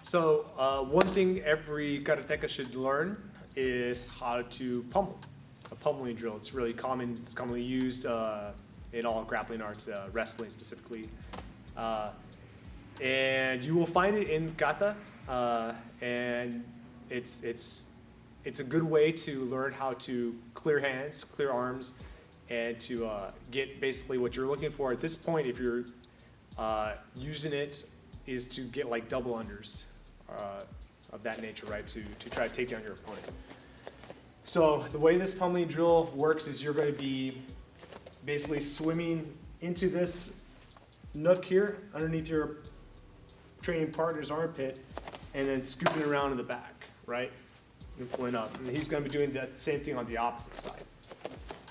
So one thing every karateka should learn is how to pummel, a pummeling drill. It's really common. It's commonly used in all grappling arts, wrestling specifically. And you will find it in kata, and it's a good way to learn how to clear hands, clear arms, and to get basically what you're looking for at this point. If you're using it, is to get like double unders of that nature, right? To try to take down your opponent. So the way this pummeling drill works is you're going to be basically swimming into this nook here underneath your training partner's armpit, and then scooping around in the back, right? And pulling up. And he's going to be doing the same thing on the opposite side.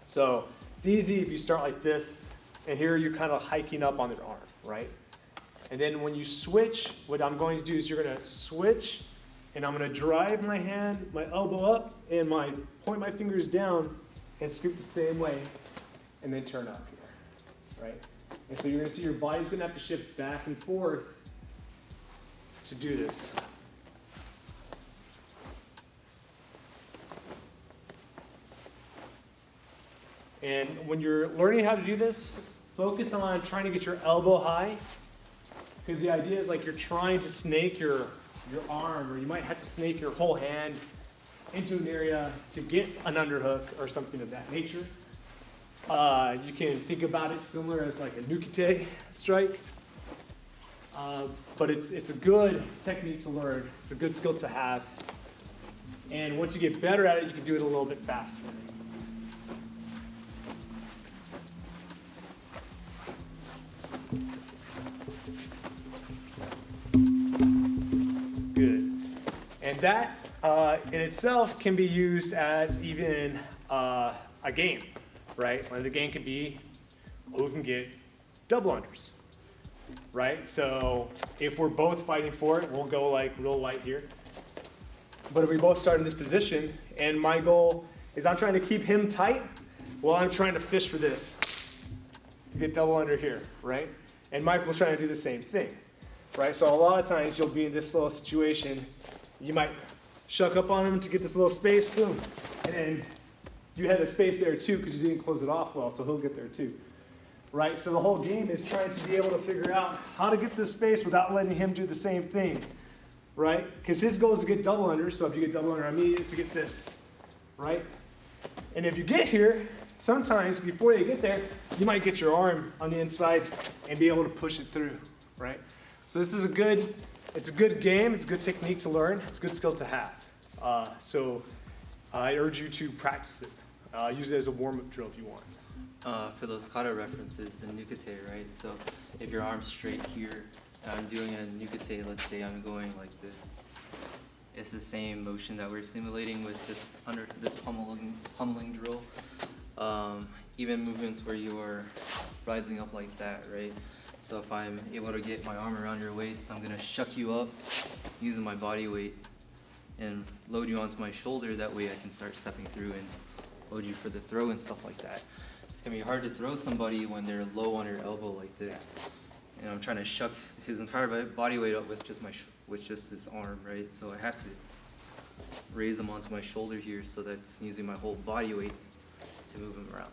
So it's easy if you start like this, and here you're kind of hiking up on their arm, right? And then when you switch, what I'm going to do is you're going to switch, and I'm going to drive my hand, my elbow up, and point my fingers down, and scoop the same way, and then turn up here, right? And so you're going to see your body's going to have to shift back and forth to do this. And when you're learning how to do this, focus on trying to get your elbow high, because the idea is like you're trying to snake your arm, or you might have to snake your whole hand into an area to get an underhook or something of that nature. You can think about it similar as like a Nukite strike, but it's a good technique to learn. It's a good skill to have. And once you get better at it, you can do it a little bit faster. Good. And that in itself can be used as even a game, right? And the game can be who can get double unders, right? So if we're both fighting for it, we'll go like real light here. But if we both start in this position, and my goal is I'm trying to keep him tight while I'm trying to fish for this to get double under here, right? And Michael's trying to do the same thing, right? So a lot of times you'll be in this little situation. You might shuck up on him to get this little space, boom, and then you had a space there too because you didn't close it off well, so he'll get there too, right? So the whole game is trying to be able to figure out how to get this space without letting him do the same thing, right? Because his goal is to get double under, so if you get double under on me, it's to get this, right? And if you get here, sometimes before you get there, you might get your arm on the inside and be able to push it through, right? So this is it's a good game, it's a good technique to learn, it's a good skill to have. So I urge you to practice it. Use it as a warm-up drill if you want. For those kata references in Nukite, right? So if your arm's straight here, and I'm doing a Nukite, let's say I'm going like this. It's the same motion that we're simulating with this pummeling drill. Even movements where you are rising up like that, right? So if I'm able to get my arm around your waist, I'm gonna shuck you up using my body weight and load you onto my shoulder. That way I can start stepping through and load you for the throw and stuff like that. It's gonna be hard to throw somebody when they're low on your elbow like this. And I'm trying to shuck his entire body weight up with just this arm, right? So I have to raise him onto my shoulder here, so that's using my whole body weight to move him around.